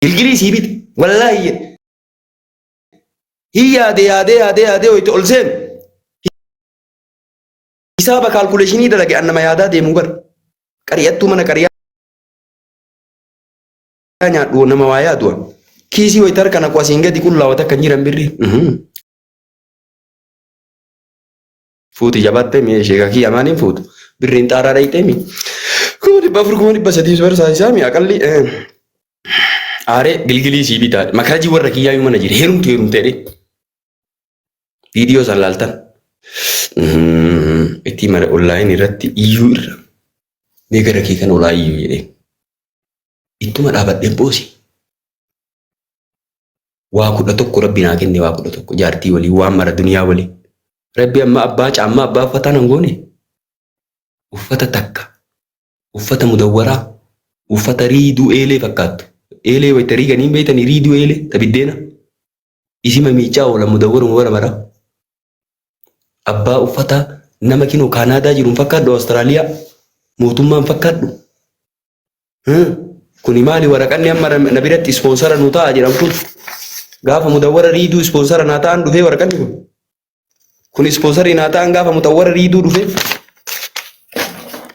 Gilgilii bit wallahi hiya de oite olsen hisaba calculationi dalage annama yaada deemu bar qariyattu mana qariyaa nyaadhu nama waa yaadu kiisii waytar kana ko asin gadi qullaawata kan jiran birri fuuti jabatte mee sheeka kiyya maaniin fuutu birriin xaaraa dhayxeemi kuma dhibba afur kuma dhibba sadii barsaa isaa mi aqalli aare gilgilii sii bitaa makarajii warra kiyyaa mana jire heerumteedhe viidiyoo san laaltan itti mara online irratti iyyuu irra mee gara kee kan olaa iyyuu jedhee ittuma dhaabadheen boosi waa kudha tokko rabbi naa kenne waa kudha tokko jaartii walii waan mara duniyaa walii rabbi amma abbaa caammaa abbaa uffataan hangoone uffata takka uffata mudawwaraa uffata riiduu eelee fakkaattu eelee wayita riiganii beeytanii riiduu eelee tabiddeena isima miicaa oola mudawwaruma wara mara abbaa uffata nama kinoo kaanaadaa jiruun fakkaadhu Awustiraaliyaa mootummaan fakkaadhu kuni maali waraqanni amma na biratti ispoonsara nu ta'a jedhamu kun gaafa mudawwara riiduu ispoonsara naa ta'an dhufee waraqanni kun ispoonsarii naa ta'an gaafa mudawwara riiduu dhufee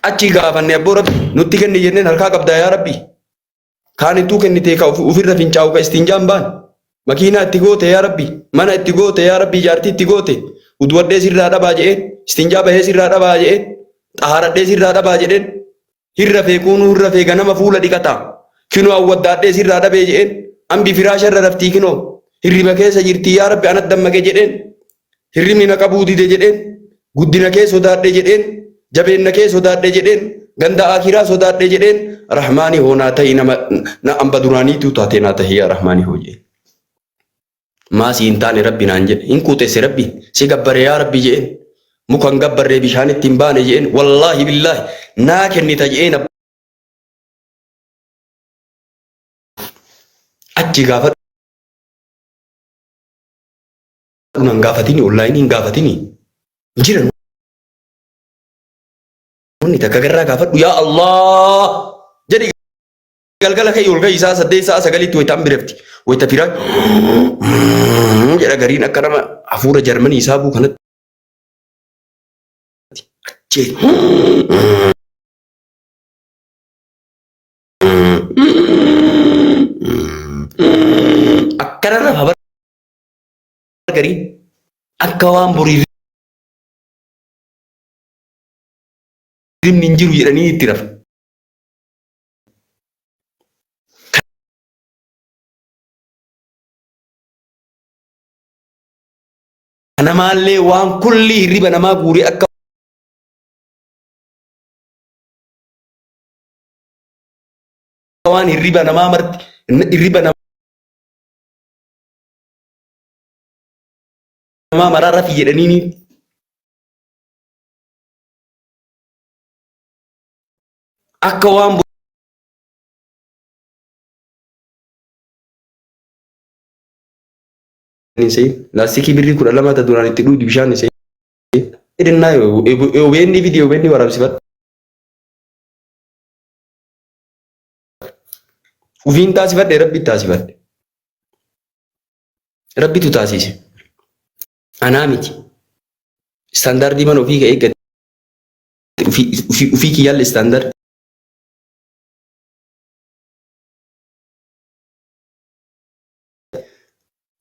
achi gaafanne abboo rabbi nutti kenni jenneen harkaa qabdaa yaa rabbi kaan ittuu kennitee ka ofirra fincaa'u ka istinjaan baan makiinaa itti goote yaa rabbi mana itti goote yaa rabbi jaartii itti goote udwadhee sirraa dhabaa jedheen istinjaa bahee sirraa dhabaa jedheen xaaradhee sirraa dhabaa jedheen hirra feekuunuu hirra feega nama fuula dhiqataa kinoo awwaddaadhee sirraa dhabee jedheen ambi firaasha irra raftii kinoo hirriba keessa jirtii yaa rabbi anat dammaqe jedheen hirribni na qabuu dide jedheen guddina kee sodaadhe jedheen jabeenna kee sodaadhe jedheen ganda akiraa sodaadhe jedheen rahmaanii hoonaa ta'i nama na amba duraaniitu taate naa tahi yaa rahmaanii hoo jedheen maasii hin taane rabbi naan jedhe hin kuutesse rabbi si gabbare yaa rabbi jedheen mukan gabbarree bishaan ittiin baane jedheen wallaahi billaahi naa kennita jedheen achi gaafa nan gaafatini online hin gaafatini jiran wanni takka garraa gaafadhu yaa Allah jedhi galgala kee ol isaa saddeet isaa sagalitti wayita ambirefti wayita firaa jedha gariin akka nama hafuura jarmanii isaa buu kanatti achi akkanarra habar gariin akka waan borii rimni hin jiru jedhanii itti rafu. Kana maallee waan kulli hirriba namaa guuree akka waan hirriba namaa marti hirriba namaa maraa rafi jedhanii akka waan laastikii birrii 12 duraan itti dhuudi bishaan isee edennaa OBN video OBN waraabsifadhu ufiin taasifadhe rabbi taasifadhe rabbitu taasise anaa miti istaandaardii mana ofii ka eeggate ufii kiyyaalle istaandaard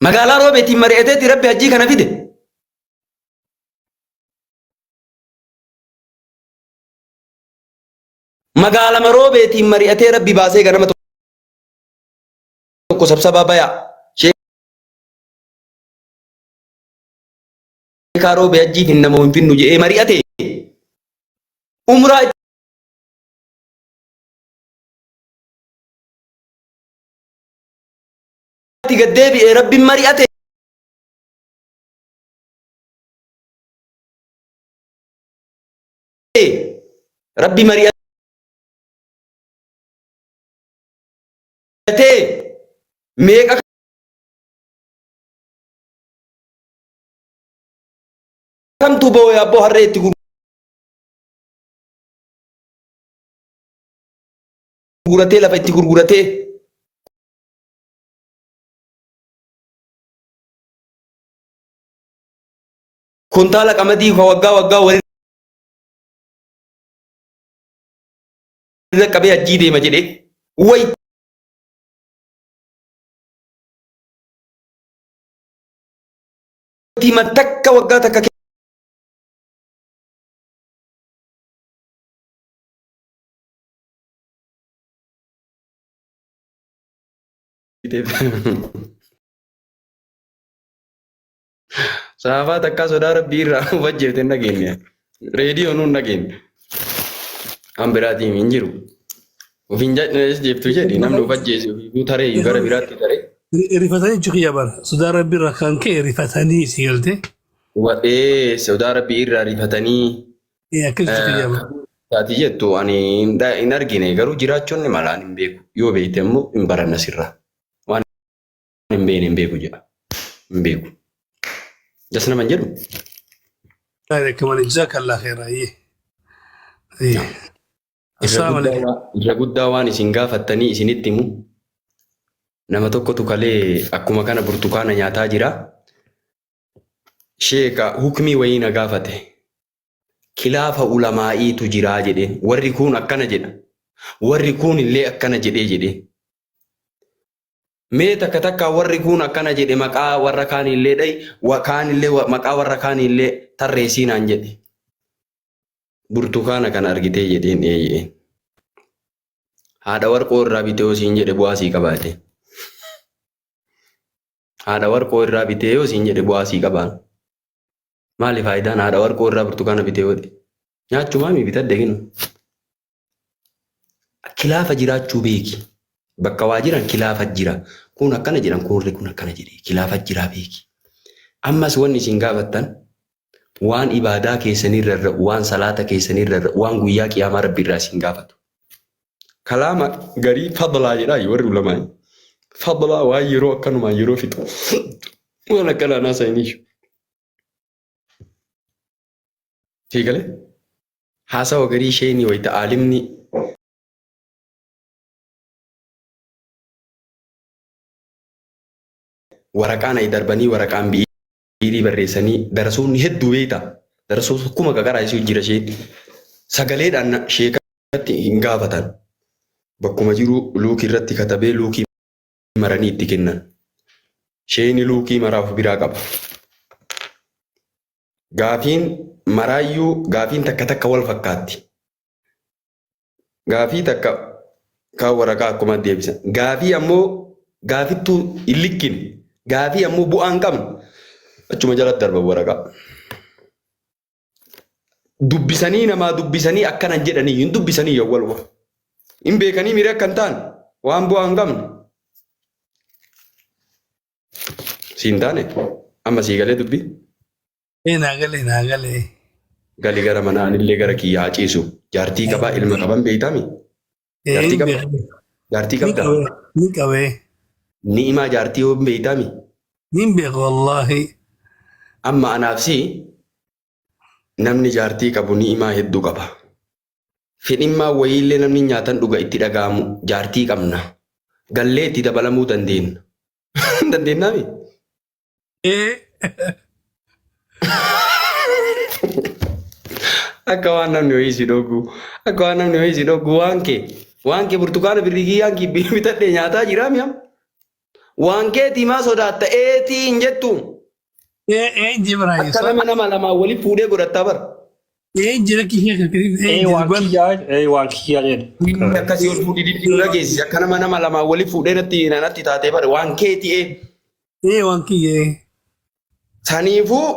magaalaa roobeetiin mari'ateetti rabbi hajjii kana fide magaalama roobeetiin mari'atee rabbi baasee ganama tokko sabsabaa bayaa sheekaa roobee hajjiif hin nama hin finnu jedhee mari'ate umraa gaddeebi'ee rabbiin mari'ate rabbi mari'ate meeqa kamtu booya abboo harree itti gurguratee lafa itti gurguratee kuntaala qamadii waggaa walirra qabee ajjii deema jedhee wayitii takka waggaa takka saafaa takka sodaa rabbii irraa wajjeefte hin dhageenye reediyoo nuun dhageenye kan biraatiin hin jiru ofiin jeeftu jedhi namni of ajjeese ofii taree gara biraatti taree. Rifatanii jukiyya bara sodaa rabbii irraa kan ka'e rifatanii si galte. Sodaa rabbii irraa rifatanii. Akkas jukiyya bara. Taati jettu ani hin argine garuu jiraachuun malaan hin beeku yoo beekte immoo hin baranna sirraa waan hin beekne hin beeku jedha hin beeku. Jas naman jedhu. Kamani jazakallah khairan. Irra guddaa waan isin gaafattanii isinitti himu nama tokkotu kalee akkuma kana burtukaana nyaataa jira. Sheeka hukmii wayii na gaafate. Kilaafa ulamaa'iitu jiraa jedheen warri kun akkana jedha warri kun illee akkana jedhee mee takka warri kun akkana jedhe maqaa warra kaan illee dhayi maqaa warra kaan illee tarreessii naan jedhe burtukaana kana argitee jedheen eeyyee haadha warqoo irraa bitee yoo siin jedhe bu'aa sii qabaate haadha warqoo irraa bitee yoo siin jedhe bu'aa sii qabaan. Maali faayidaan haadha warqoo irraa burtukaana bitee yoo ta'e nyaachumaa mi bitadde ginu kilaafa jiraachuu beeki bakka waa jiran kilaafa jira kun akkana jedhan kun akkana jedhe kilaafa jiraa beeki ammas wanni isin gaafattan waan ibaadaa keessanirra waan salaata keessanirra waan guyyaa qiyaamaa rabbi irraa isin gaafatu kalaama garii fadlaa jedhaa warri ulamaa fadlaa waan yeroo akkanumaa yeroo fixu waan akkanaa naasaniishu. Fiigale haasawa garii isheen wayita aalimni waraqaan ay darbanii waraqaan biirii barreessanii darasuun hedduu beekta darasuun akkuma qaqaraa isuu jira isheen sagaleedhaan sheekatti hin gaafatan bakkuma jiru luukii irratti katabee luukii maranii itti kennan isheen luukii maraaf biraa qaba. Gaafiin maraayyuu gaafiin takka wal fakkaatti. Gaafii takka kan waraqaa akkuma deebisan. Gaafii ammoo gaafittuu hin likkine. Gaafii ammoo bu'aan qabna. Achuma jalatti darba waraqaa. Dubbisanii namaa dubbisanii akkanan jedhanii hin dubbisanii yoo walwa. Hin beekanii miira akka hin taane waan bu'aan qabna. Siin taane amma sii galee dubbii. Naagalee. Gali gara manaan illee gara kiyyaa ciisu. Jaartii qabaa ilma qaban beeytami. Jaartii qabaa. Jaartii qabda. Ni qabee. Ni'imaa jaartii yoo beeytami. Ni beeku wallaahi. Amma anaafsi namni jaartii qabu ni'imaa hedduu qaba. Fedhimmaa wayiillee namni nyaatan dhuga itti dhaga'amu jaartii qabna. Gallee itti dabalamuu dandeenya. Dandeenyaami? Akka waan namni wayii si dhoogu waan kee burtukaana birrigii yaankii bitadhee nyaataa jiraa mi'am waan kee tiimaa sodaatta eetii hin jettu akka nama lamaa waliif fuudhee godhattaa bara. Waan kiyyaa jedhu. Akkasii ol fuudhii diddiiruu dhageessi akka nama lamaa waliif fuudhee natti taatee bara waan keeti waan kiyyee. Saniifuu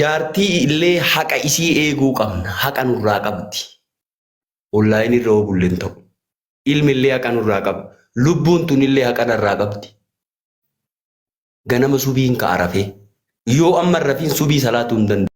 jaartii illee haqa isii eeguu qabna. Haqa nurraa qabdi. Ollaayini irra oobulleen ta'u. Ilmi illee haqa nurraa qaba. Lubbuun tun illee haqa narraa qabdi. Ganama subiin ka'a rafee. Yoo amma rafiin subii salaatuu hin danda'u.